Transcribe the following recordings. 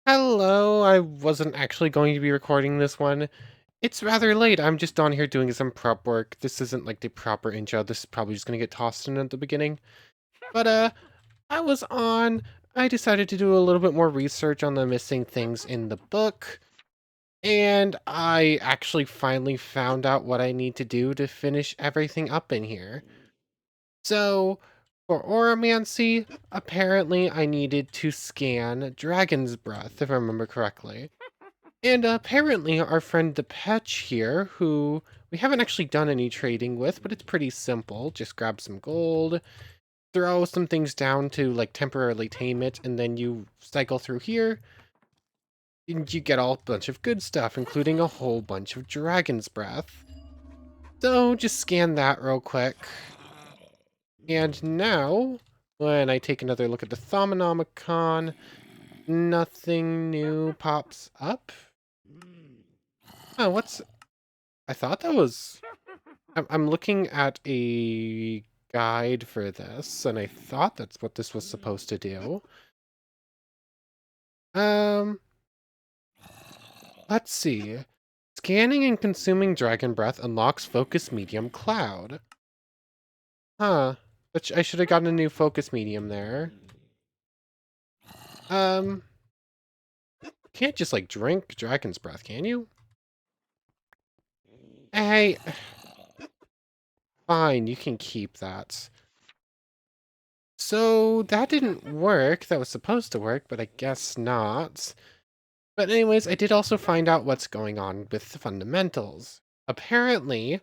Hello, I wasn't actually going to be recording this one. It's rather late. I'm just on here doing some prep work. This isn't like the proper intro. This is probably just gonna get tossed in at the beginning. But I was on. I decided to do a little bit more research on the missing things in the book, and I actually finally found out what I need to do to finish everything up in here. So, for Oromancy, apparently I needed to scan Dragon's Breath, if I remember correctly. And apparently our friend the Petch here, who we haven't actually done any trading with, but it's pretty simple. Just grab some gold, throw some things down to like temporarily tame it, and then you cycle through here, and you get a bunch of good stuff, including a whole bunch of Dragon's Breath. So just scan that real quick. And now, when I take another look at the Thaumonomicon, nothing new pops up. Oh, what's... I thought that was... I'm looking at a guide for this, and I thought that's what this was supposed to do. Um, let's see. Scanning and consuming Dragon Breath unlocks Focus Medium Cloud. Huh. But I should have gotten a new Focus Medium there. Um, can't just, like, drink Dragon's Breath, can you? Hey, fine, you can keep that. So, that didn't work. That was supposed to work, but I guess not. But anyways, I did also find out what's going on with the fundamentals. Apparently,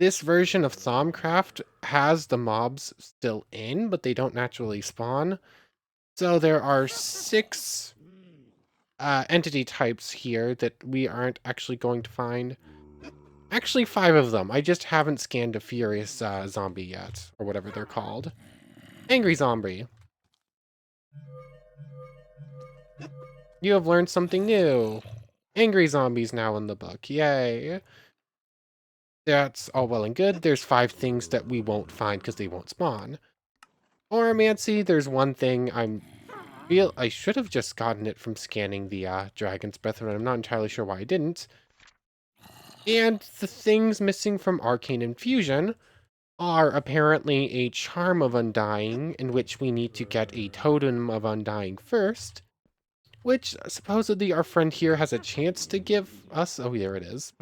this version of Thaumcraft has the mobs still in, but they don't naturally spawn. So there are 6 entity types here that we aren't actually going to find. Actually, 5 of them. I just haven't scanned a furious zombie yet, or whatever they're called. Angry zombie. You have learned something new. Angry zombies now in the book. Yay. That's all well and good. There's 5 things that we won't find because they won't spawn. Oromancy, there's one thing I should have just gotten it from scanning the Dragon's Breath, but I'm not entirely sure why I didn't. And the things missing from Arcane Infusion are apparently a Charm of Undying, in which we need to get a Totem of Undying first, which supposedly our friend here has a chance to give us. Oh, there it is.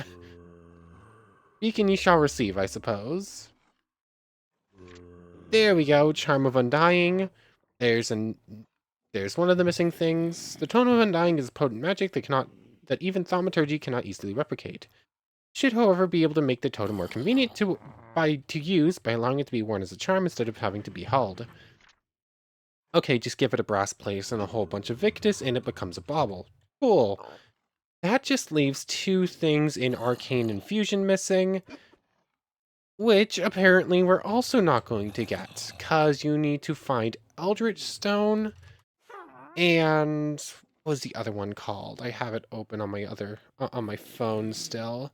Beacon you shall receive, I suppose. There we go, Charm of Undying. There's one of the missing things. The Totem of Undying is potent magic that even Thaumaturgy cannot easily replicate. Should, however, be able to make the totem more convenient to use by allowing it to be worn as a charm instead of having to be held. Okay, just give it a brass place and a whole bunch of Victus and it becomes a bauble. Cool. That just leaves 2 things in Arcane Infusion missing, which apparently we're also not going to get, cause you need to find Eldritch Stone and what was the other one called? I have it open on my phone still.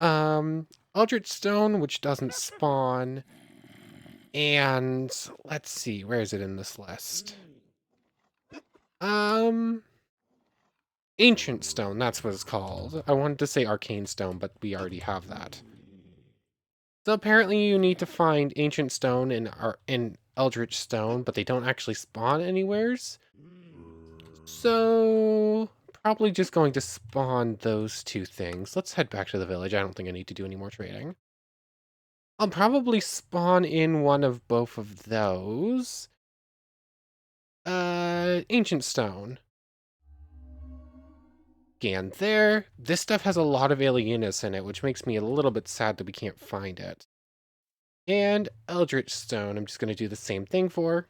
Eldritch Stone, which doesn't spawn, and let's see, where is it in this list? Ancient Stone, that's what it's called. I wanted to say Arcane Stone, but we already have that. So apparently you need to find Ancient Stone in Eldritch Stone, but they don't actually spawn anywheres. So probably just going to spawn those 2 things. Let's head back to the village. I don't think I need to do any more trading. I'll probably spawn in one of both of those. Ancient Stone. Scan there. This stuff has a lot of alienus in it, which makes me a little bit sad that we can't find it. And Eldritch Stone, I'm just going to do the same thing for.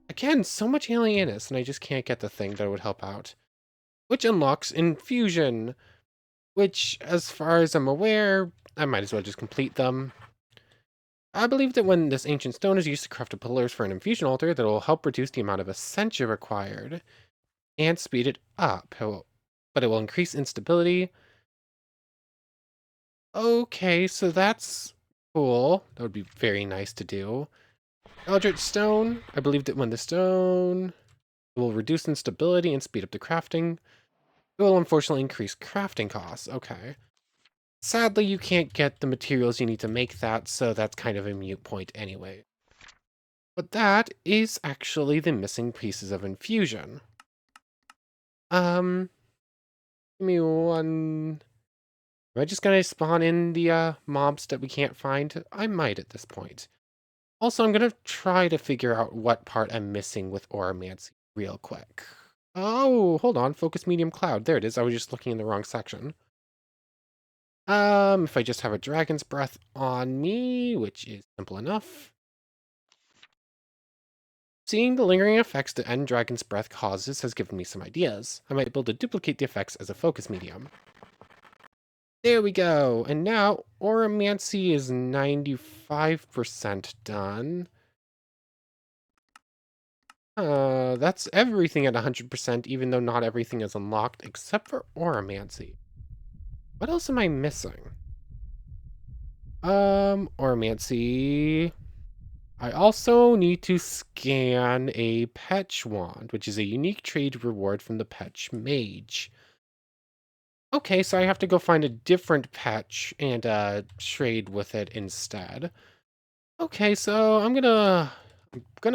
Again, so much alienus, and I just can't get the thing that would help out. Which unlocks Infusion, which, as far as I'm aware, I might as well just complete them. I believe that when this ancient stone is used to craft a pillars for an infusion altar, that will help reduce the amount of essentia required and speed it up, but it will increase instability. Okay, so that's cool. That would be very nice to do. Eldritch Stone, I believe that when the stone will reduce instability and speed up the crafting. It will unfortunately increase crafting costs. Okay. Sadly, you can't get the materials you need to make that, so that's kind of a moot point anyway. But that is actually the missing pieces of infusion. Give me one. Am I just gonna spawn in the mobs that we can't find? I might at this point. Also, I'm gonna try to figure out what part I'm missing with Oromancy real quick. Oh, hold on. Focus medium cloud. There it is. I was just looking in the wrong section. If I just have a dragon's breath on me, which is simple enough. Seeing the lingering effects the end dragon's breath causes has given me some ideas. I might be able to duplicate the effects as a focus medium. There we go. And now Oromancy is 95% done. That's everything at 100%, even though not everything is unlocked, except for Oromancy. What else am I missing? Oromancy. I also need to scan a Petch Wand, which is a unique trade reward from the Petch Mage. Okay, so I have to go find a different Petch and trade with it instead. Okay, so I'm gonna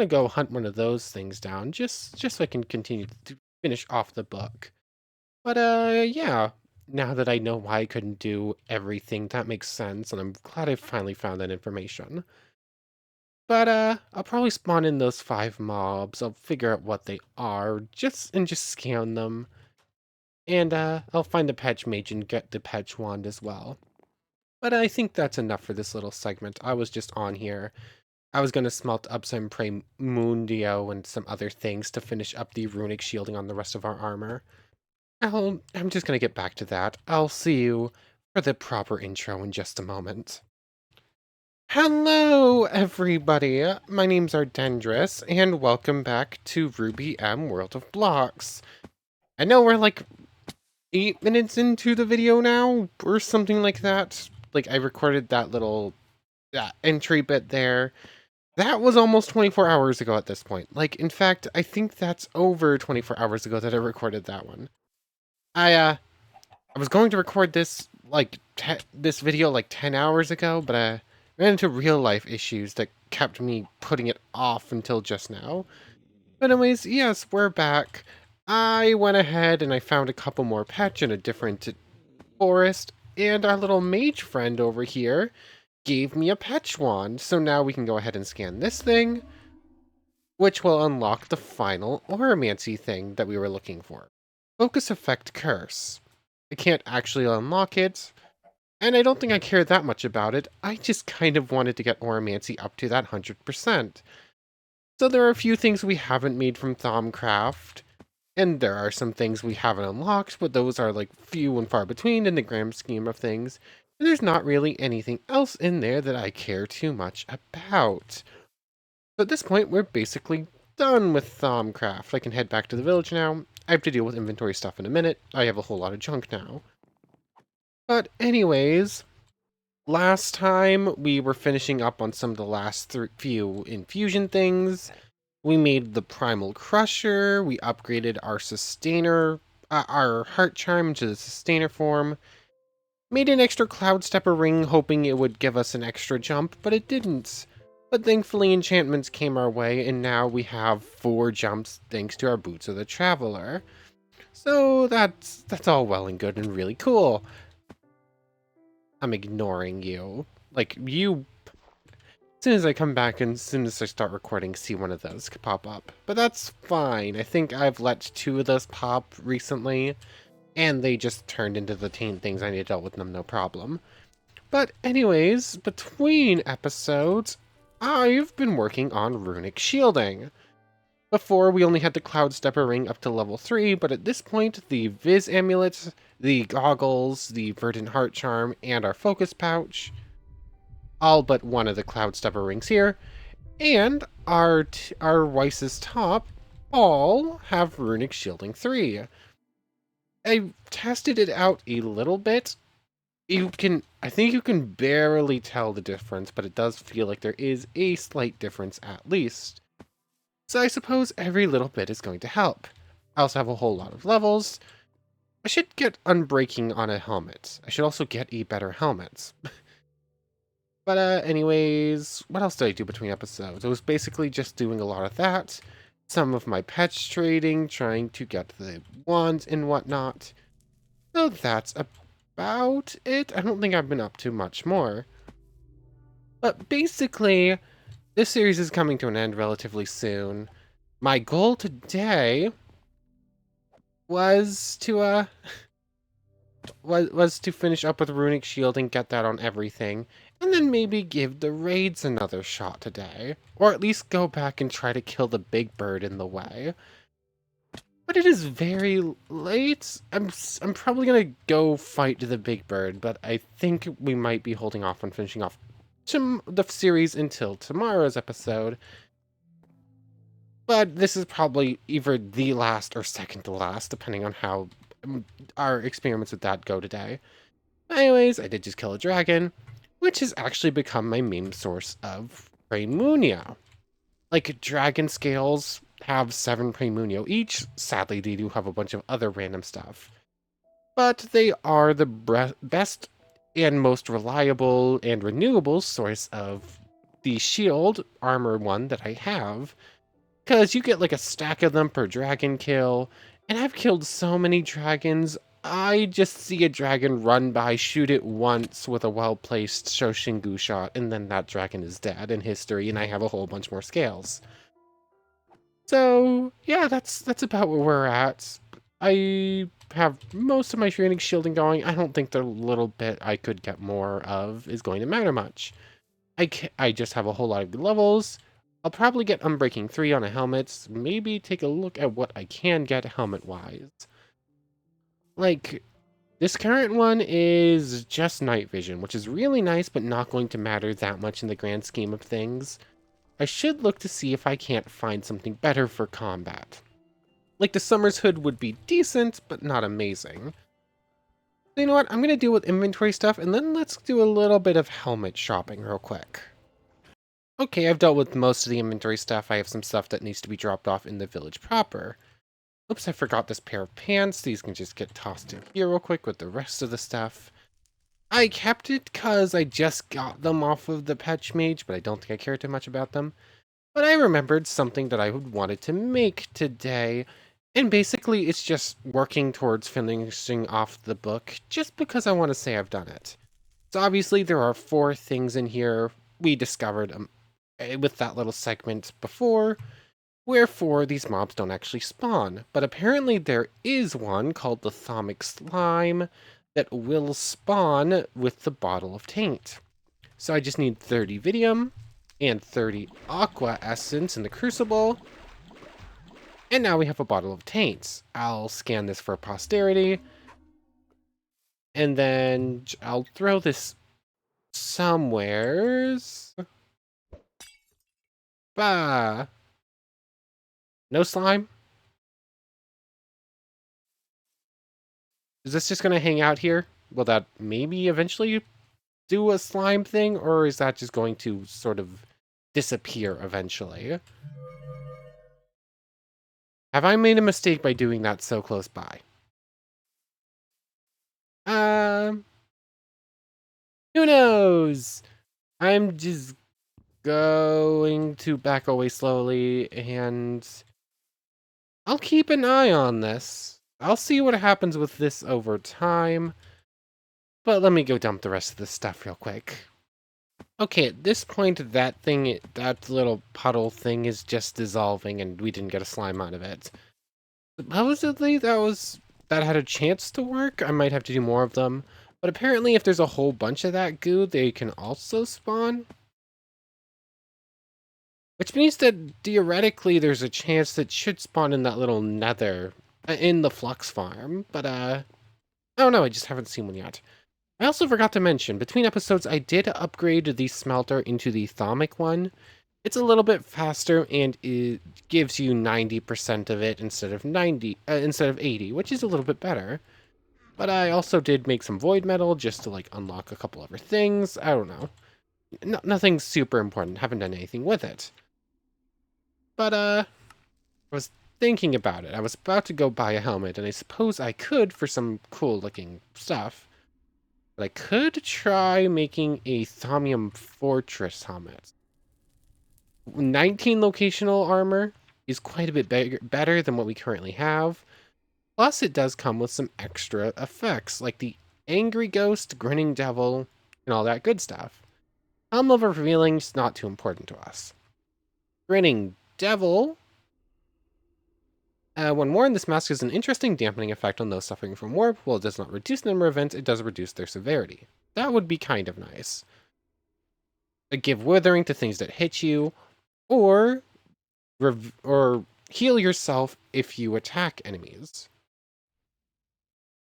go hunt one of those things down, just so I can continue to finish off the book. But yeah, now that I know why I couldn't do everything, that makes sense, and I'm glad I finally found that information. But I'll probably spawn in those 5 mobs. I'll figure out what they are, just scan them. And I'll find the Petch Mage and get the Petch Wand as well. But I think that's enough for this little segment. I was just on here. I was going to smelt up some Premundio and some other things to finish up the runic shielding on the rest of our armor. I'm just going to get back to that. I'll see you for the proper intro in just a moment. Hello, everybody. My name's Ardendris, and welcome back to RWBYM World of Blocks. I know we're like 8 minutes into the video now, or something like that. Like, I recorded that little entry bit there. That was almost 24 hours ago at this point. Like, in fact, I think that's over 24 hours ago that I recorded that one. I was going to record this, like, this video like 10 hours ago, but I ran into real life issues that kept me putting it off until just now. But anyways, yes, we're back. I went ahead and I found a couple more pets in a different forest, and our little mage friend over here gave me a Petch Wand, so now we can go ahead and scan this thing, which will unlock the final Oromancy thing that we were looking for. Focus Effect Curse. I can't actually unlock it, and I don't think I care that much about it. I just kind of wanted to get Oromancy up to that 100%. So there are a few things we haven't made from Thaumcraft, and there are some things we haven't unlocked, but those are like few and far between in the grand scheme of things. And there's not really anything else in there that I care too much about. So at this point, we're basically done with Thaumcraft. I can head back to the village now. I have to deal with inventory stuff in a minute. I have a whole lot of junk now. But anyways, last time we were finishing up on some of the last few infusion things. We made the Primal Crusher, we upgraded our Sustainer, our Heart Charm to the Sustainer form, made an extra Cloud Stepper ring hoping it would give us an extra jump, but it didn't. But thankfully enchantments came our way, and now we have 4 jumps thanks to our Boots of the Traveler. So that's all well and good and really cool. I'm ignoring you. Like, you... As soon as I come back and as soon as I start recording, see one of those pop up. But that's fine. I think I've let 2 of those pop recently, and they just turned into the taint things. I need to deal with them, no problem. But anyways, between episodes, I've been working on runic shielding. Before, we only had the Cloud Stepper ring up to level 3, but at this point, the Viz amulet, the goggles, the Verdant Heart Charm, and our focus pouch, all but one of the Cloud Stepper rings here, and our Weiss's top all have Runic Shielding 3. I tested it out a little bit. I think you can barely tell the difference, but it does feel like there is a slight difference at least. So I suppose every little bit is going to help. I also have a whole lot of levels. I should get unbreaking on a helmet. I should also get a better helmet. But anyways, what else did I do between episodes? I was basically just doing a lot of that. Some of my pets trading, trying to get the wands and whatnot. So that's about it. I don't think I've been up to much more. But basically, this series is coming to an end relatively soon. My goal today was to was to finish up with Runic Shield and get that on everything, and then maybe give the raids another shot today. Or at least go back and try to kill the big bird in the way. But it is very late. I'm probably gonna go fight the big bird, but I think we might be holding off on finishing off the series until tomorrow's episode. But this is probably either the last or second to last, depending on how our experiments with that go today. Anyways, I did just kill a dragon, which has actually become my main source of Praemunio. Like, dragon scales have 7 Praemunio each. Sadly, they do have a bunch of other random stuff. But they are the best and most reliable and renewable source of the shield armor one that I have. Because you get like a stack of them per dragon kill, and I've killed so many dragons. I just see a dragon run by, shoot it once with a well-placed Shoshingu shot, and then that dragon is dead in history, and I have a whole bunch more scales. So, yeah, that's about where we're at. I have most of my training shielding going. I don't think the little bit I could get more of is going to matter much. I just have a whole lot of good levels. I'll probably get Unbreaking 3 on a helmet. Maybe take a look at what I can get helmet-wise. Like, this current one is just night vision, which is really nice, but not going to matter that much in the grand scheme of things. I should look to see if I can't find something better for combat. Like, the Summer's Hood would be decent, but not amazing. So you know what? I'm going to deal with inventory stuff, and then let's do a little bit of helmet shopping real quick. Okay, I've dealt with most of the inventory stuff. I have some stuff that needs to be dropped off in the village proper. Oops, I forgot this pair of pants. These can just get tossed in here real quick with the rest of the stuff. I kept it because I just got them off of the Patch Mage, but I don't think I care too much about them. But I remembered something that I wanted to make today, and basically it's just working towards finishing off the book, just because I want to say I've done it. So obviously there are 4 things in here. We discovered with that little segment before, wherefore these mobs don't actually spawn. But apparently there is one called the Thaumic Slime that will spawn with the Bottle of Taint. So I just need 30 Vidium and 30 Aqua Essence in the Crucible. And now we have a Bottle of Taints. I'll scan this for posterity. And then I'll throw this somewheres. Bah. No slime? Is this just going to hang out here? Will that maybe eventually do a slime thing? Or is that just going to sort of disappear eventually? Have I made a mistake by doing that so close by? Um, who knows? I'm just going to back away slowly, and I'll keep an eye on this. I'll see what happens with this over time. But let me go dump the rest of this stuff real quick. Okay, at this point, that little puddle thing is just dissolving, and we didn't get a slime out of it. Supposedly, that had a chance to work. I might have to do more of them. But apparently, if there's a whole bunch of that goo, they can also spawn. Which means that, theoretically, there's a chance that it should spawn in that little nether, in the flux farm. But, I don't know, I just haven't seen one yet. I also forgot to mention, between episodes, I did upgrade the smelter into the Thaumic one. It's a little bit faster, and it gives you 90% of it instead of 80, which is a little bit better. But I also did make some void metal just to like unlock a couple other things. I don't know. Nothing super important. Haven't done anything with it. But, I was thinking about it. I was about to go buy a helmet, and I suppose I could for some cool-looking stuff. But I could try making a Thaumium Fortress helmet. 19 locational armor is quite a bit better than what we currently have. Plus, it does come with some extra effects, like the Angry Ghost, Grinning Devil, and all that good stuff. Helm of Revealing's not too important to us. Grinning Devil. When worn, this mask has an interesting dampening effect on those suffering from warp. While it does not reduce the number of events, it does reduce their severity. That would be kind of nice. Give withering to things that hit you, or heal yourself if you attack enemies.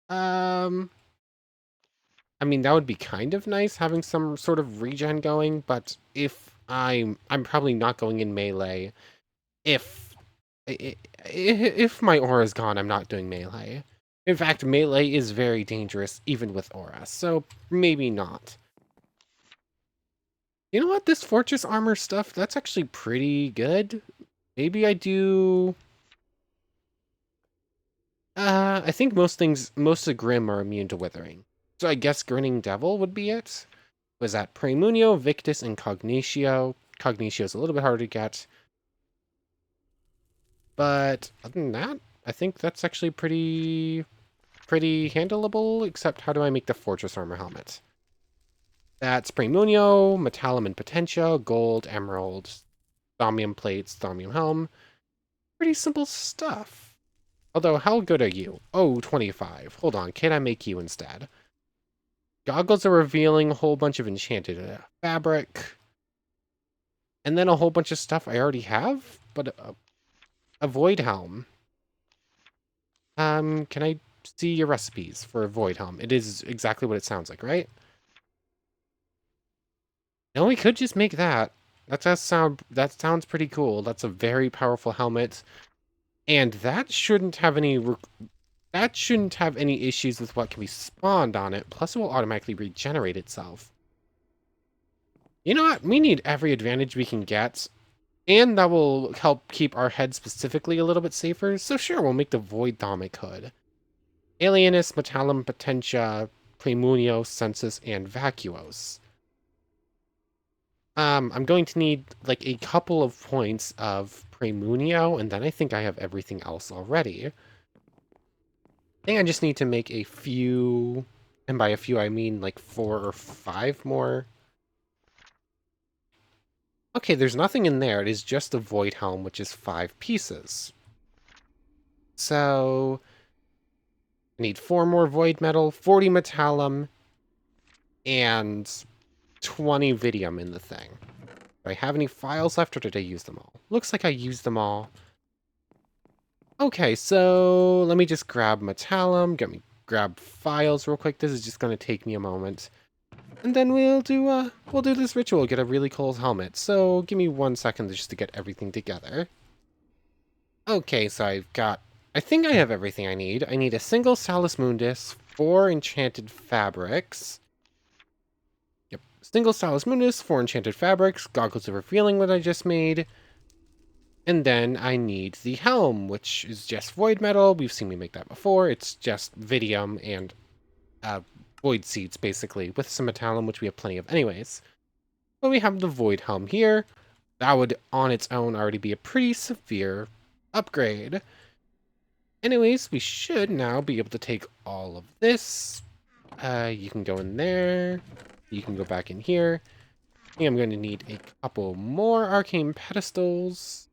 I mean, that would be kind of nice, having some sort of regen going, but if I'm probably not going in melee. If if my aura is gone, I'm not doing melee. In fact, melee is very dangerous even with aura, so maybe not. You know what? This fortress armor stuff, that's actually pretty good. Maybe I do... I think most of Grimm are immune to withering. So I guess Grinning Devil would be it. Was that Praemunio, Victus, and Cognitio? Cognitio is a little bit harder to get. But other than that, I think that's actually pretty handleable, except how do I make the Fortress Armor Helmet? That's Praemunio, Metallum and Potentia, Gold, Emerald, Thaumium Plates, Thaumium Helm. Pretty simple stuff. Although, how good are you? Oh, 25. Hold on, can I make you instead? Goggles are revealing a whole bunch of enchanted fabric. And then a whole bunch of stuff I already have, but a Void Helm. Can I see your recipes for a Void Helm? It is exactly what it sounds like, right? No, we could just make that. That sounds pretty cool. That's a very powerful helmet. And that shouldn't have any issues with what can be spawned on it. Plus, it will automatically regenerate itself. You know what? We need every advantage we can get. And that will help keep our head specifically a little bit safer. So sure, we'll make the Void Thaumic Hood. Alienus, Metallum, Potentia, Praemunio, Sensus, and Vacuos. I'm going to need like a couple of points of Praemunio, and then I think I have everything else already. I think I just need to make a few, and by a few I mean like 4 or 5 more. Okay, there's nothing in there. It is just a Void Helm, which is 5 pieces. So I need 4 more Void Metal, 40 Metallum, and 20 Vidium in the thing. Do I have any files left, or did I use them all? Looks like I used them all. Okay, so let me just grab Metallum, grab files real quick. This is just going to take me a moment. And then we'll do this ritual, get a really cool helmet. So give me 1 second just to get everything together. Okay, so I think I have everything I need. I need a single Salus Mundus, 4 enchanted fabrics. Yep, single Salus Mundus, 4 enchanted fabrics, goggles of revealing that I just made. And then I need the helm, which is just void metal. We've seen me make that before. It's just Vidium and void seeds, basically, with some metallum, which we have plenty of anyways. But we have the void helm here. That would, on its own, already be a pretty severe upgrade. Anyways, we should now be able to take all of this. You can go in there. You can go back in here. I think I'm going to need a couple more arcane pedestals.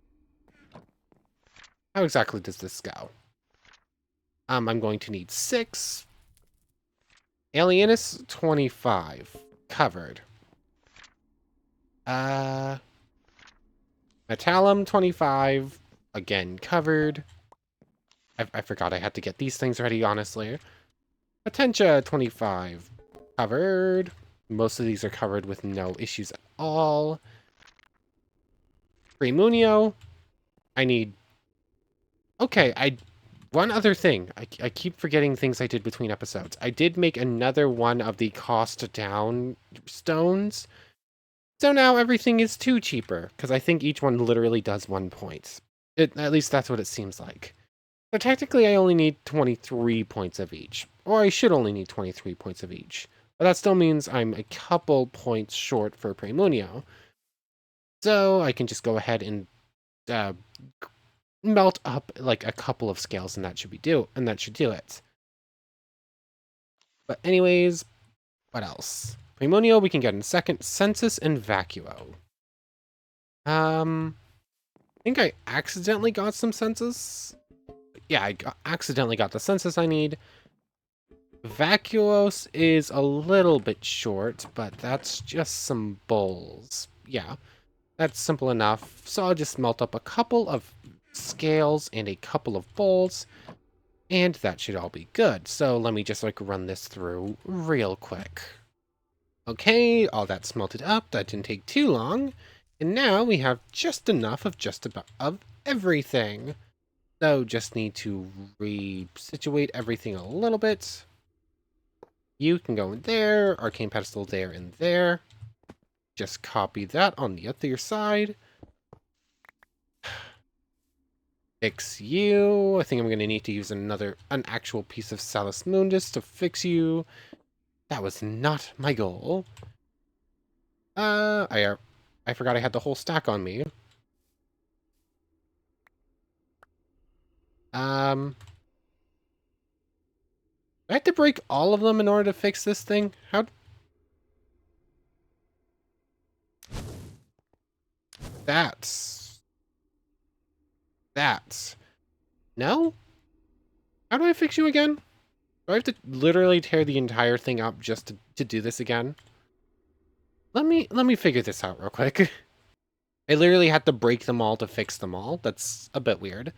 How exactly does this go? I'm going to need 6. Alienus, 25. Covered. Metallum, 25. Again, covered. I forgot I had to get these things ready, honestly. Potentia, 25. Covered. Most of these are covered with no issues at all. Praemunio. I need... Okay, one other thing. I keep forgetting things I did between episodes. I did make another one of the cost down stones. So now everything is 2 cheaper, because I think each one literally does 1 point. At least that's what it seems like. So technically I only need 23 points of each. Or I should only need 23 points of each. But that still means I'm a couple points short for Praemunio. So I can just go ahead and uh, melt up like a couple of scales, and that should do it. But anyways, what else? Praemunio we can get in a second. Census and Vacuo. I think I accidentally got some census. Yeah, accidentally got the census I need. Vacuos is a little bit short, but that's just some bowls. Yeah, that's simple enough. So I'll just melt up a couple of scales and a couple of bowls, and that should all be good. So let me just like run this through real quick. Okay, all that's melted up. That didn't take too long. And now we have just enough of just about of everything. So just need to resituate everything a little bit. You can go in there, arcane pedestal there and there. Just copy that on the other side. Fix you. I think I'm gonna need to use an actual piece of Salus Mundus to fix you. That was not my goal. I forgot I had the whole stack on me. I have to break all of them in order to fix this thing? How? That's... No? How do I fix you again? Do I have to literally tear the entire thing up just to do this again? Let me figure this out real quick. I literally had to break them all to fix them all. That's a bit weird.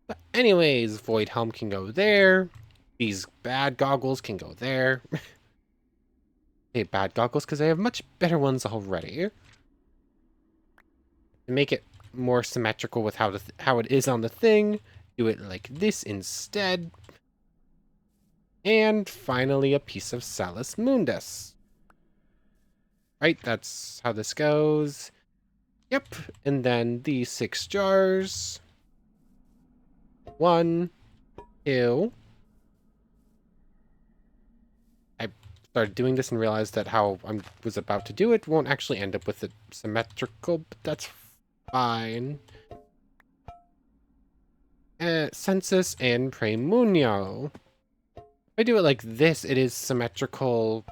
But anyways, Void Helm can go there. These bad goggles can go there. Hey, bad goggles, because I have much better ones already. To make it more symmetrical with how it is on the thing, do it like this instead. And finally, a piece of Salus Mundus. Right, that's how this goes. Yep, and then the 6 jars. 1, 2. I started doing this and realized that how I was about to do it won't actually end up with it symmetrical, but that's fine. Census and Praemunio. If I do it like this, it is symmetrical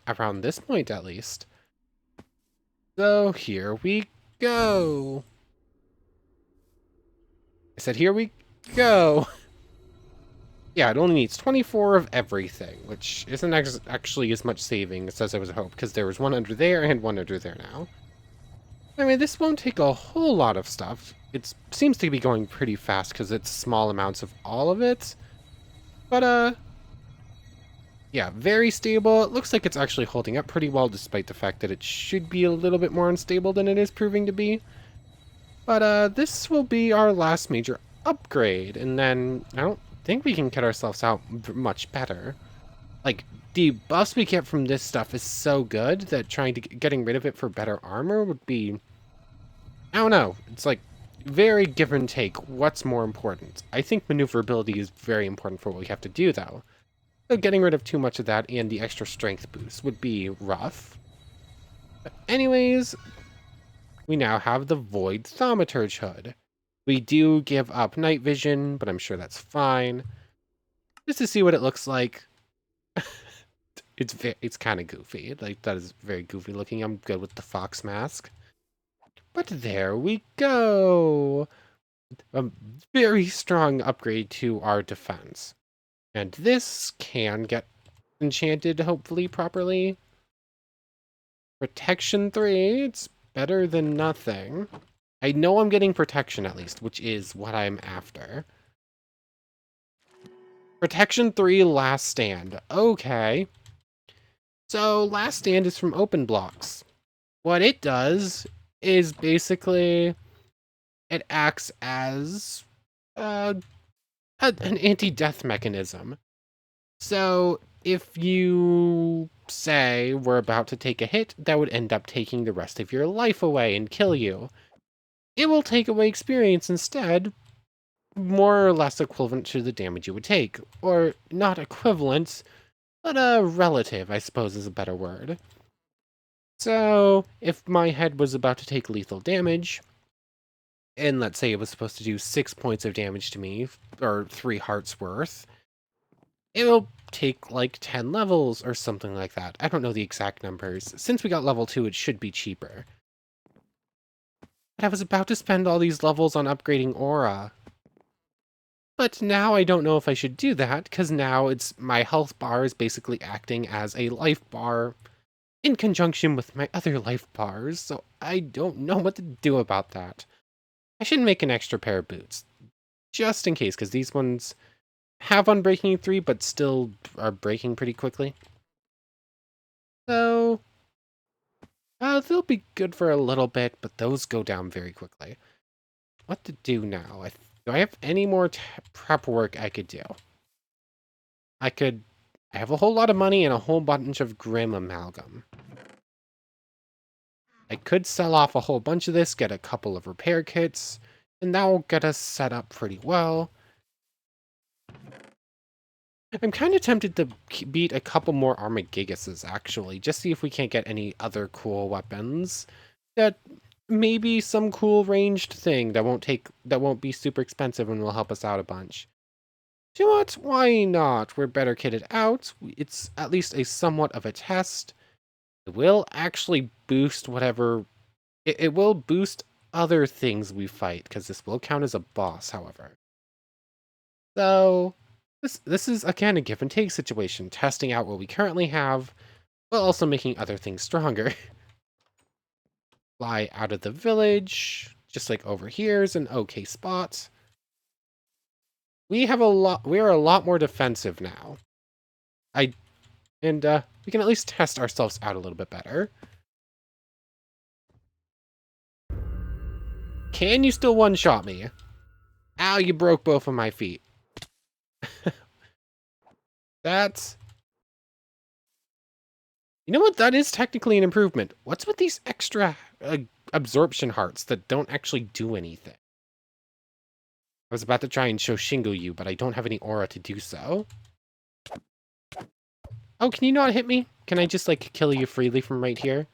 around this point, at least. So here we go. I said, here we go. Yeah, it only needs 24 of everything, which isn't actually as much saving as I was hoped, because there was one under there and one under there now. I mean, this won't take a whole lot of stuff. It seems to be going pretty fast because it's small amounts of all of it. But, yeah, very stable. It looks like it's actually holding up pretty well, despite the fact that it should be a little bit more unstable than it is proving to be. But, this will be our last major upgrade, and then I don't think we can get ourselves out much better. Like, the buffs we get from this stuff is so good that getting rid of it for better armor would be... I don't know. It's like very give and take. What's more important? I think maneuverability is very important for what we have to do, though. So getting rid of too much of that and the extra strength boost would be rough. But anyways, we now have the Void Thaumaturge hood. We do give up night vision, but I'm sure that's fine. Just to see what it looks like. It's kind of goofy. Like, that is very goofy looking. I'm good with the fox mask. But there we go. A very strong upgrade to our defense. And this can get enchanted, hopefully, properly. Protection 3, it's better than nothing. I know I'm getting protection, at least, which is what I'm after. Protection 3, Last Stand. Okay. So, Last Stand is from Open Blocks. What it does is basically... it acts as... an anti-death mechanism. So, if you say we're about to take a hit, that would end up taking the rest of your life away and kill you. It will take away experience instead, more or less equivalent to the damage you would take. Or not equivalent, but relative, I suppose is a better word. So, if my head was about to take lethal damage, and let's say it was supposed to do 6 points of damage to me, or 3 hearts worth, it'll take like 10 levels or something like that. I don't know the exact numbers. Since we got level 2, it should be cheaper. But I was about to spend all these levels on upgrading aura. But now I don't know if I should do that, because now it's my health bar is basically acting as a life bar in conjunction with my other life bars, so I don't know what to do about that. I should make an extra pair of boots, just in case, because these ones have Unbreaking 3, but still are breaking pretty quickly. So, they'll be good for a little bit, but those go down very quickly. What to do now? Do I have any more prep work I could do? I have a whole lot of money and a whole bunch of Grimm amalgam. I could sell off a whole bunch of this, get a couple of repair kits, and that will get us set up pretty well. I'm kind of tempted to beat a couple more Armagigases, actually, just see if we can't get any other cool weapons. That maybe some cool ranged thing that won't be super expensive and will help us out a bunch. Do you know what? Why not? We're better kitted out. It's at least a somewhat of a test. It will actually boost whatever... It will boost other things we fight, because this will count as a boss, however. So, this is, again, a give and take situation, testing out what we currently have, while also making other things stronger. Fly out of the village, just like over here is an okay spot. We are a lot more defensive now. We can at least test ourselves out a little bit better. Can you still one-shot me? Ow, you broke both of my feet. That's... You know what? That is technically an improvement. What's with these extra absorption hearts that don't actually do anything? I was about to try and Shoshingo you, but I don't have any aura to do so. Oh, can you not hit me? Can I just, like, kill you freely from right here?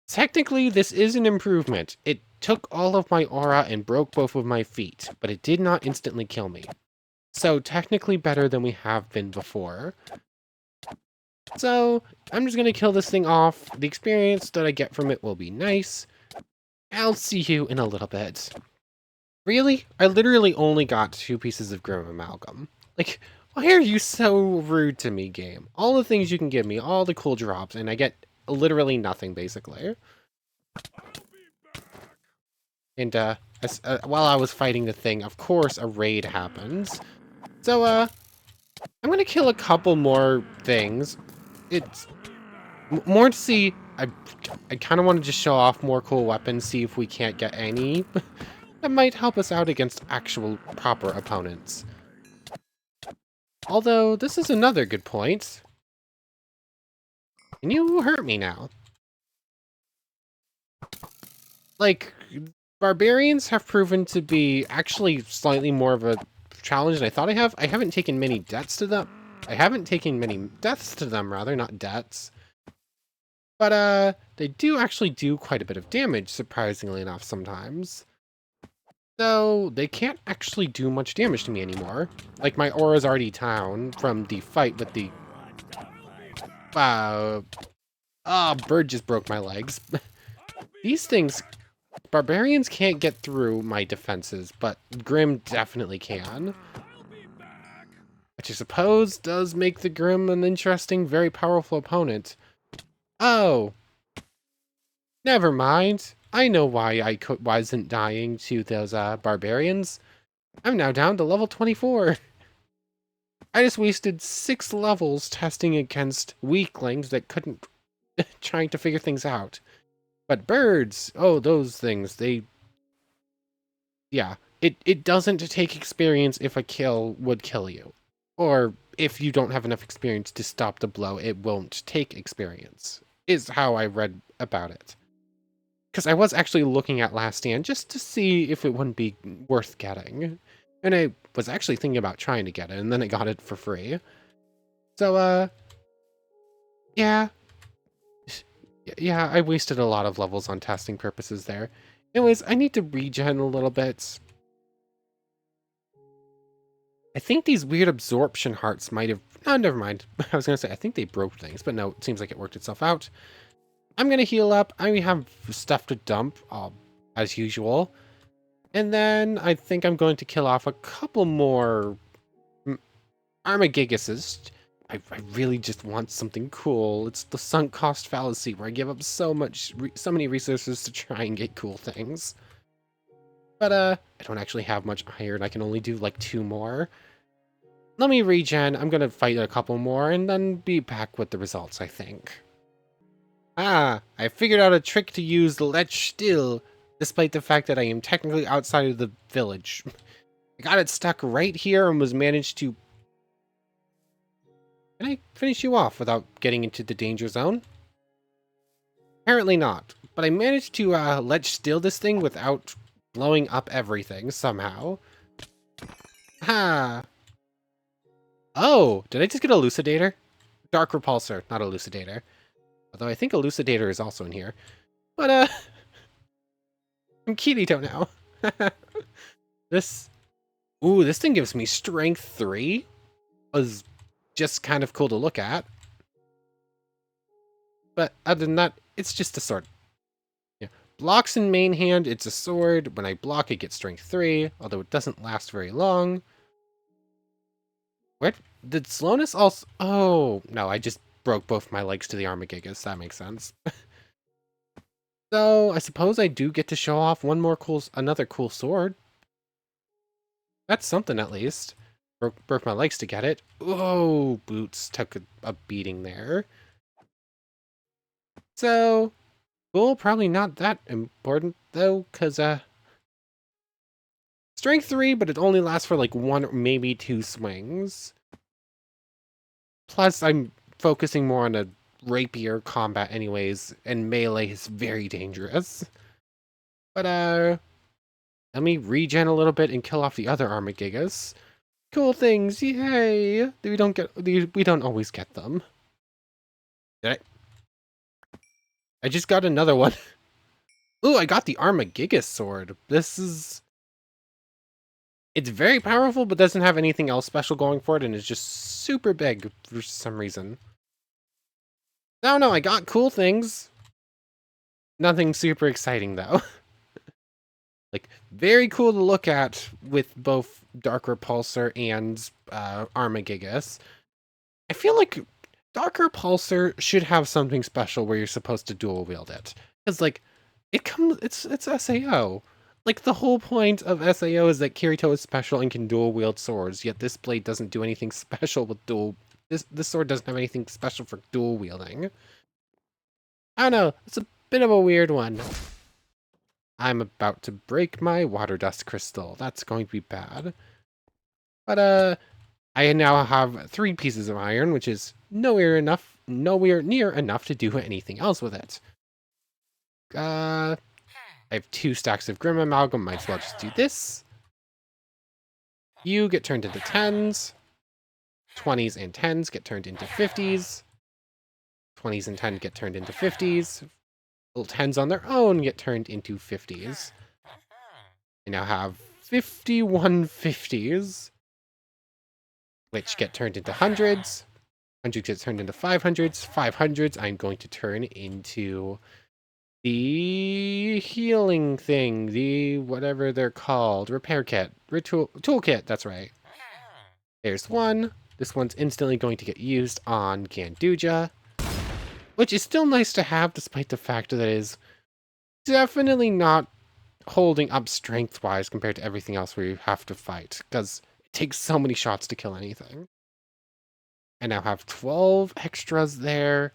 Technically, this is an improvement. It took all of my aura and broke both of my feet, but it did not instantly kill me. So, technically better than we have been before. So, I'm just gonna kill this thing off. The experience that I get from it will be nice. I'll see you in a little bit. Really? I literally only got 2 pieces of Grimm amalgam. Like, why are you so rude to me, game? All the things you can give me, all the cool drops, and I get literally nothing, basically. And, while I was fighting the thing, of course, a raid happens. So, I'm gonna kill a couple more things. It's more to see... I kind of want to just show off more cool weapons, see if we can't get any that might help us out against actual proper opponents. Although, this is another good point. Can you hurt me now? Like, barbarians have proven to be actually slightly more of a challenge than I thought I have. I haven't taken many deaths to them. Rather, not debts. But, they do actually do quite a bit of damage, surprisingly enough, sometimes. So, they can't actually do much damage to me anymore. Like, my aura's already down from the fight with the... bird just broke my legs. These things... Barbarians can't get through my defenses, but Grimm definitely can. Which I suppose does make the Grimm an interesting, very powerful opponent. Oh! Never mind. I know why I wasn't dying to those barbarians. I'm now down to level 24. I just wasted 6 levels testing against weaklings that couldn't... trying to figure things out. But birds, oh, those things, they... Yeah, it doesn't take experience if a kill would kill you. Or if you don't have enough experience to stop the blow, it won't take experience, is how I read about it. Because I was actually looking at Last Stand just to see if it wouldn't be worth getting. And I was actually thinking about trying to get it, and then I got it for free. So, yeah. Yeah, I wasted a lot of levels on testing purposes there. Anyways, I need to regen a little bit. I think these weird absorption hearts might have... Oh, never mind. I was going to say, I think they broke things, but no, it seems like it worked itself out. I'm going to heal up. I have stuff to dump, as usual. And then I think I'm going to kill off a couple more Armagigases. I really just want something cool. It's the sunk cost fallacy where I give up so many resources to try and get cool things. But, I don't actually have much iron. I can only do, like, 2 more. Let me regen. I'm gonna fight a couple more and then be back with the results, I think. Ah, I figured out a trick to use Lech Still, despite the fact that I am technically outside of the village. I got it stuck right here and was managed to... Can I finish you off without getting into the danger zone? Apparently not, but I managed to Lech Still this thing without blowing up everything somehow. Ha! Oh, did I just get Elucidator? Dark Repulsor, not Elucidator. Although I think Elucidator is also in here. But, I'm Kirito now. This... Ooh, this thing gives me Strength 3. Was just kind of cool to look at. But other than that, it's just a sword. Yeah. Blocks in main hand, it's a sword. When I block, it gets Strength 3, although it doesn't last very long. What? Did slowness also... Oh, no, I just broke both my legs to the Armagigas. That makes sense. So, I suppose I do get to show off another cool sword. That's something, at least. Broke my legs to get it. Whoa, boots took a beating there. So, cool, probably not that important, though, because, Strength 3, but it only lasts for, like, 1 or maybe 2 swings. Plus, I'm focusing more on a rapier combat anyways, and melee is very dangerous. But, let me regen a little bit and kill off the other Armagigas. Cool things, yay! We don't always get them. Did I just got another one. Ooh, I got the Armagigas sword. It's very powerful, but doesn't have anything else special going for it, and is just super big for some reason. No, I got cool things. Nothing super exciting, though. Like, very cool to look at with both Dark Repulsor and Armagigas. I feel like Dark Repulsor should have something special where you're supposed to dual wield it. Because, like, it's SAO. Like, the whole point of SAO is that Kirito is special and can dual wield swords, yet this blade doesn't do anything special with this sword doesn't have anything special for dual wielding. I don't know, it's a bit of a weird one. I'm about to break my water dust crystal. That's going to be bad. But, I now have 3 pieces of iron, which is nowhere near enough to do anything else with it. I have 2 stacks of Grimm amalgam, might as well just do this. You get turned into 10s. 20s and 10s get turned into 50s. 20s and 10s get turned into 50s. Little 10s on their own get turned into 50s. I now have 51 50s, which get turned into 100s. 100 gets turned into 500s. 500s I'm going to turn into the healing thing, the whatever they're called, repair kit, toolkit, that's right. There's one. This one's instantly going to get used on Ganduja, which is still nice to have despite the fact that it is definitely not holding up strength-wise compared to everything else where you have to fight, because it takes so many shots to kill anything. I now have 12 extras there.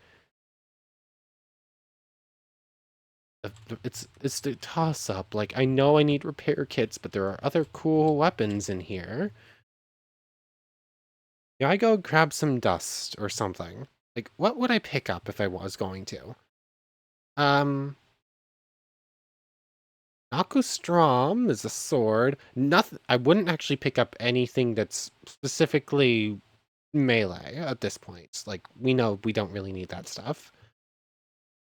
It's the toss-up. Like, I know I need repair kits, but there are other cool weapons in here. Yeah, I go grab some dust or something. Like, what would I pick up if I was going to? Um, Nakustrom is a sword. Nothing. I wouldn't actually pick up anything that's specifically melee at this point. Like, we know we don't really need that stuff.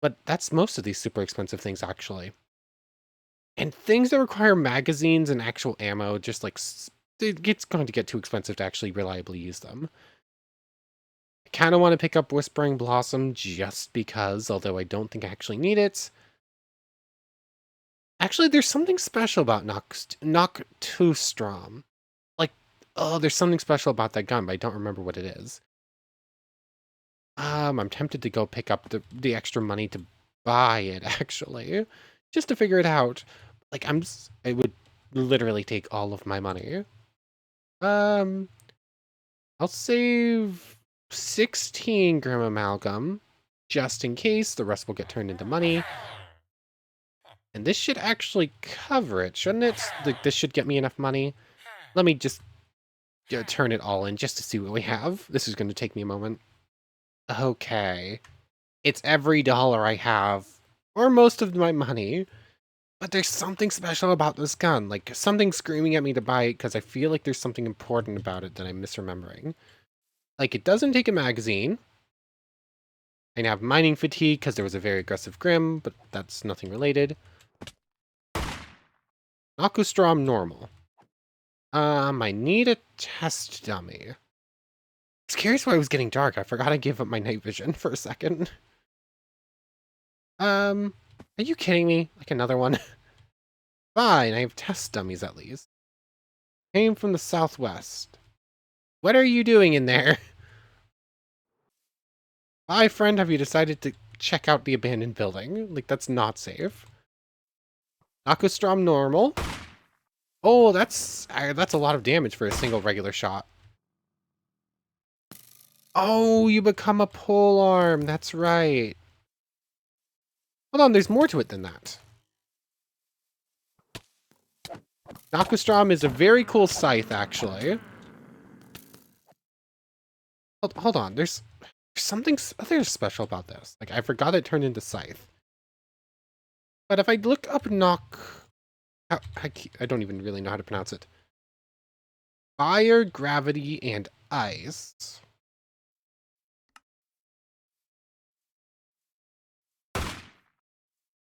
But that's most of these super expensive things, actually. And things that require magazines and actual ammo, just like, it's going to get too expensive to actually reliably use them. I kind of want to pick up Whispering Blossom just because, although I don't think I actually need it. Actually, there's something special about Noctustrom. Like, oh, there's something special about that gun, but I don't remember what it is. I'm tempted to go pick up the extra money to buy it, actually, just to figure it out. Like, it would literally take all of my money. Um, I'll save 16 Grimm Amalgam, just in case. The rest will get turned into money. And this should actually cover it, shouldn't it? Like, this should get me enough money. Let me just turn it all in just to see what we have. This is going to take me a moment. Okay. It's every dollar I have, or most of my money. But there's something special about this gun. Like, something screaming at me to buy it because I feel like there's something important about it that I'm misremembering. Like, it doesn't take a magazine. I have mining fatigue because there was a very aggressive Grimm, but that's nothing related. Nakustrom normal. I need a test dummy. I was curious why it was getting dark. I forgot I gave up my night vision for a second. Are you kidding me? Like another one? Fine, I have test dummies at least. Came from the southwest. What are you doing in there? Why, friend, have you decided to check out the abandoned building? Like, that's not safe. Nakustrom normal. Oh, that's a lot of damage for a single regular shot. Oh, you become a pole arm. That's right. Hold on, there's more to it than that. Nakustrom is a very cool scythe, actually. Hold on, there's something other special about this. Like, I forgot it turned into scythe. But if I look up I don't even really know how to pronounce it. Fire, gravity, and ice.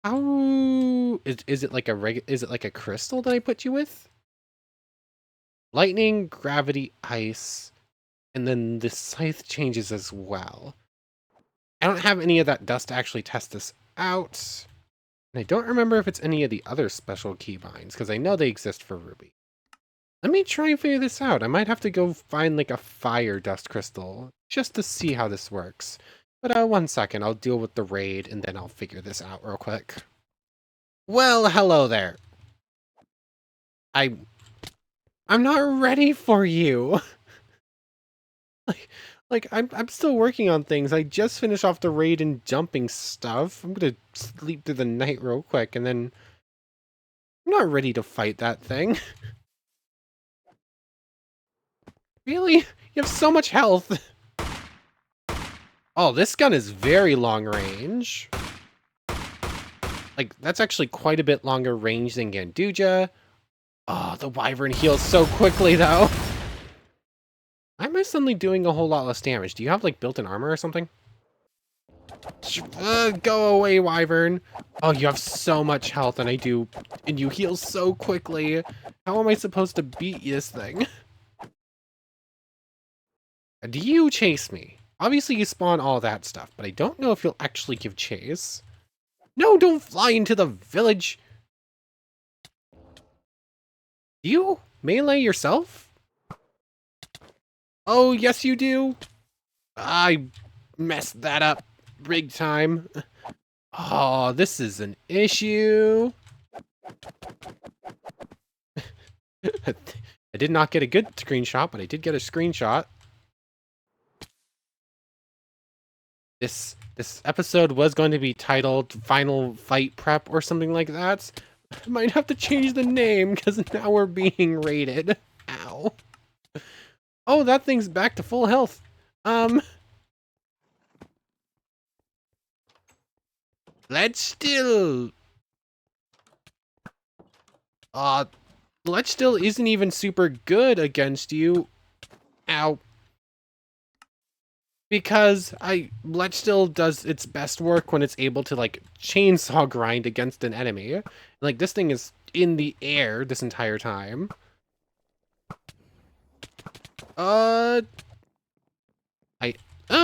How is it like is it like a crystal that I put you with? Lightning, gravity, ice, and then the scythe changes as well. I don't have any of that dust to actually test this out. And I don't remember if it's any of the other special keybinds, because I know they exist for Ruby. Let me try and figure this out. I might have to go find like a fire dust crystal, just to see how this works. But 1 second, I'll deal with the raid, and then I'll figure this out real quick. Well, hello there. I'm not ready for you. I'm still working on things. I just finished off the raid and jumping stuff. I'm gonna sleep through the night real quick, and then I'm not ready to fight that thing. Really? You have so much health. Oh, this gun is very long range. Like, that's actually quite a bit longer range than Ganduja. Oh, the Wyvern heals so quickly, though. Why am I suddenly doing a whole lot less damage? Do you have, like, built-in armor or something? Go away, Wyvern. Oh, you have so much health, and I do. And you heal so quickly. How am I supposed to beat this thing? Do you chase me? Obviously, you spawn all that stuff, but I don't know if you'll actually give chase. No, don't fly into the village. Do you melee yourself? Oh, yes, you do. I messed that up big time. Oh, this is an issue. I did not get a good screenshot, but I did get a screenshot. This episode was going to be titled Final Fight Prep or something like that. I might have to change the name because now we're being raided. Ow. Oh, that thing's back to full health. Let's still... Ledge still isn't even super good against you. Ow. Because Ledge still does its best work when it's able to, like, chainsaw grind against an enemy. Like, this thing is in the air this entire time.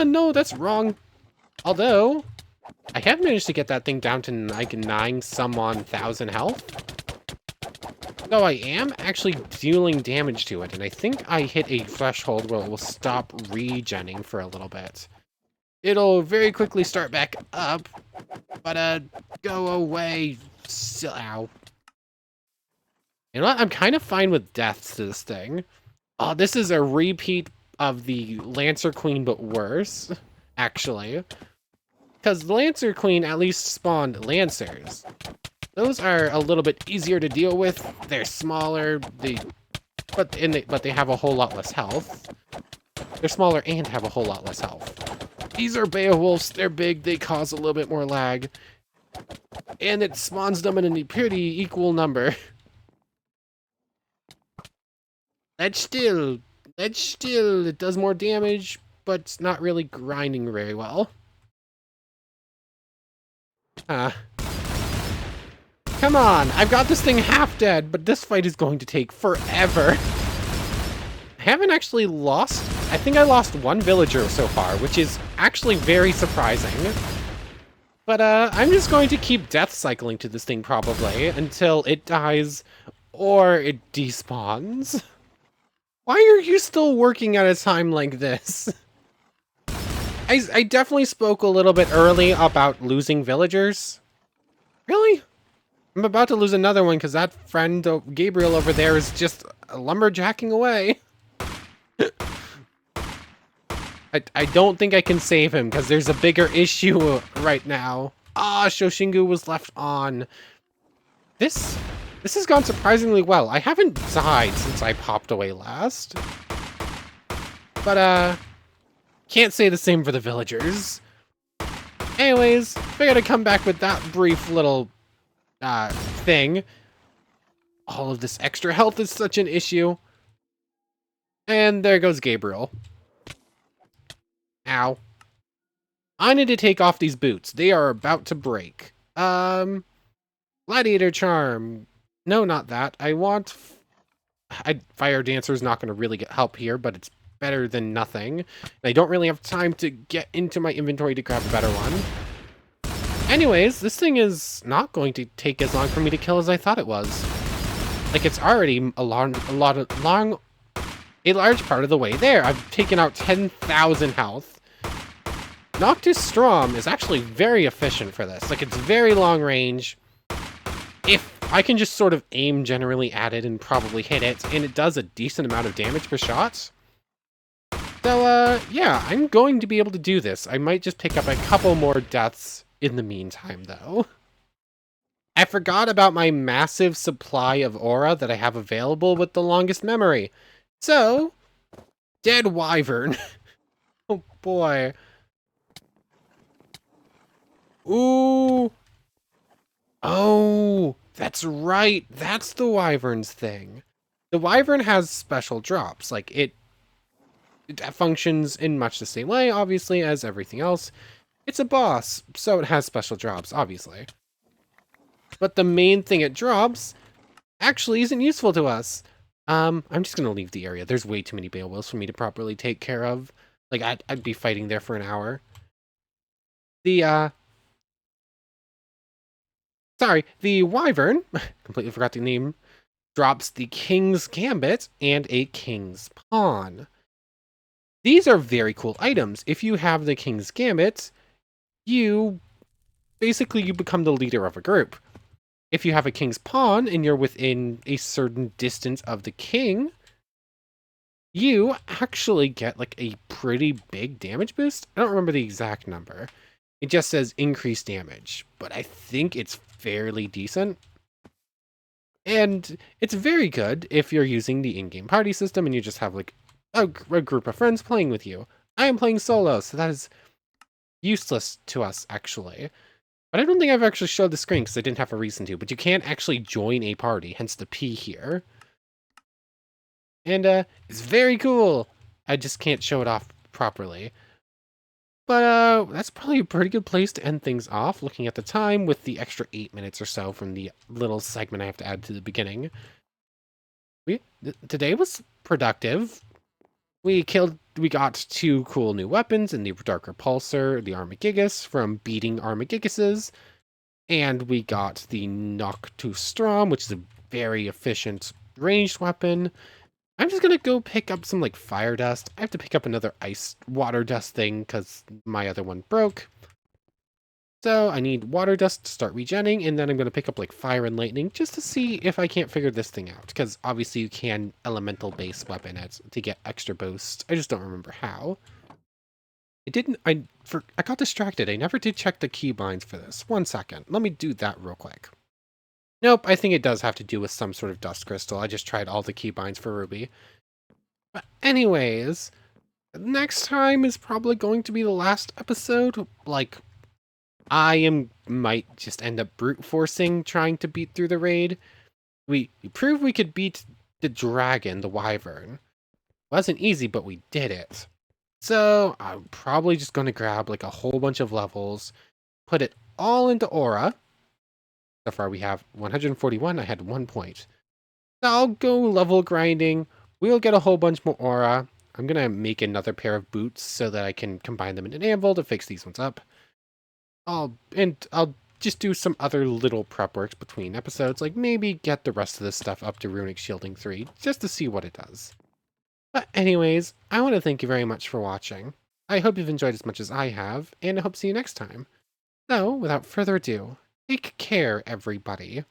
No, that's wrong. Although, I have managed to get that thing down to, like, 9 some odd thousand health. Though I am actually dealing damage to it, and I think I hit a threshold where it will stop regenning for a little bit. It'll very quickly start back up, but, go away. Ow. You know what? I'm kind of fine with deaths to this thing. Oh, this is a repeat of the Lancer Queen, but worse, actually. Because the Lancer Queen at least spawned Lancers. Those are a little bit easier to deal with. They're smaller, but they have a whole lot less health. They're smaller and have a whole lot less health. These are Beowulfs. They're big. They cause a little bit more lag. And it spawns them in a pretty equal number. Ledge still. It does more damage, but it's not really grinding very well. Come on, I've got this thing half dead, but this fight is going to take forever. I haven't actually lost... I think I lost one villager so far, which is actually very surprising. But, I'm just going to keep death cycling to this thing, probably, until it dies or it despawns. Why are you still working at a time like this? I definitely spoke a little bit early about losing villagers. Really? I'm about to lose another one because that friend, Gabriel, over there is just lumberjacking away. I don't think I can save him because there's a bigger issue right now. Ah, Shoshingu was left on. This has gone surprisingly well. I haven't died since I popped away last. But, can't say the same for the villagers. Anyways, I gotta come back with that brief little thing. All of this extra health is such an issue. And there goes Gabriel. Ow. I need to take off these boots. They are about to break. Gladiator Charm. No, not that. I want... Fire Dancer is not going to really get help here, but it's better than nothing. I don't really have time to get into my inventory to grab a better one. Anyways, this thing is not going to take as long for me to kill as I thought it was. Like, it's already a large part of the way there. I've taken out 10,000 health. Noctis Strom is actually very efficient for this. Like, it's very long range. If I can just sort of aim generally at it and probably hit it, and it does a decent amount of damage per shot. So, yeah, I'm going to be able to do this. I might just pick up a couple more deaths in the meantime, though. I forgot about my massive supply of aura that I have available with the longest memory. So, Dead Wyvern. Oh boy. Ooh. Oh, that's right. That's the Wyvern's thing. The Wyvern has special drops. Like, it functions in much the same way, obviously, as everything else. It's a boss, so it has special drops, obviously. But the main thing it drops actually isn't useful to us. I'm just gonna leave the area. There's way too many Beowulfs for me to properly take care of. Like, I'd be fighting there for an hour. The Wyvern, completely forgot the name, drops the King's Gambit and a King's Pawn. These are very cool items. If you have the King's Gambit, you become the leader of a group. If you have a King's Pawn and you're within a certain distance of the king, you actually get like a pretty big damage boost. I don't remember the exact number. It just says increased damage, but I think it's fairly decent. And it's very good if you're using the in-game party system and you just have like a group of friends playing with you. I am playing solo, so that is useless to us, actually. But I don't think I've actually showed the screen because I didn't have a reason to, but you can't actually join a party, hence the P here. And it's very cool. I just can't show it off properly. But that's probably a pretty good place to end things off, looking at the time with the extra 8 minutes or so from the little segment I have to add to the beginning. Today was productive. We got 2 cool new weapons in the Dark Repulsor, the Armagigas from beating Armagigases, and we got the Noctu Strom, which is a very efficient ranged weapon. I'm just gonna go pick up some like fire dust. I have to pick up another ice water dust thing because my other one broke. So I need water dust to start regenning, and then I'm gonna pick up like fire and lightning just to see if I can't figure this thing out. Because obviously you can elemental base weapon it to get extra boost. I just don't remember how. I got distracted. I never did check the keybinds for this. 1 second. Let me do that real quick. Nope, I think it does have to do with some sort of dust crystal. I just tried all the keybinds for Ruby. But anyways, next time is probably going to be the last episode. Like, might just end up brute forcing trying to beat through the raid. We proved we could beat the dragon, the wyvern. Wasn't easy, but we did it. So I'm probably just going to grab like a whole bunch of levels, put it all into aura. So far we have 141. I had 1 point. So I'll go level grinding. We'll get a whole bunch more aura. I'm going to make another pair of boots so that I can combine them in an anvil to fix these ones up. I'll just do some other little prep works between episodes, like maybe get the rest of this stuff up to Runic Shielding 3, just to see what it does. But anyways, I want to thank you very much for watching. I hope you've enjoyed as much as I have, and I hope to see you next time. So, without further ado, take care, everybody.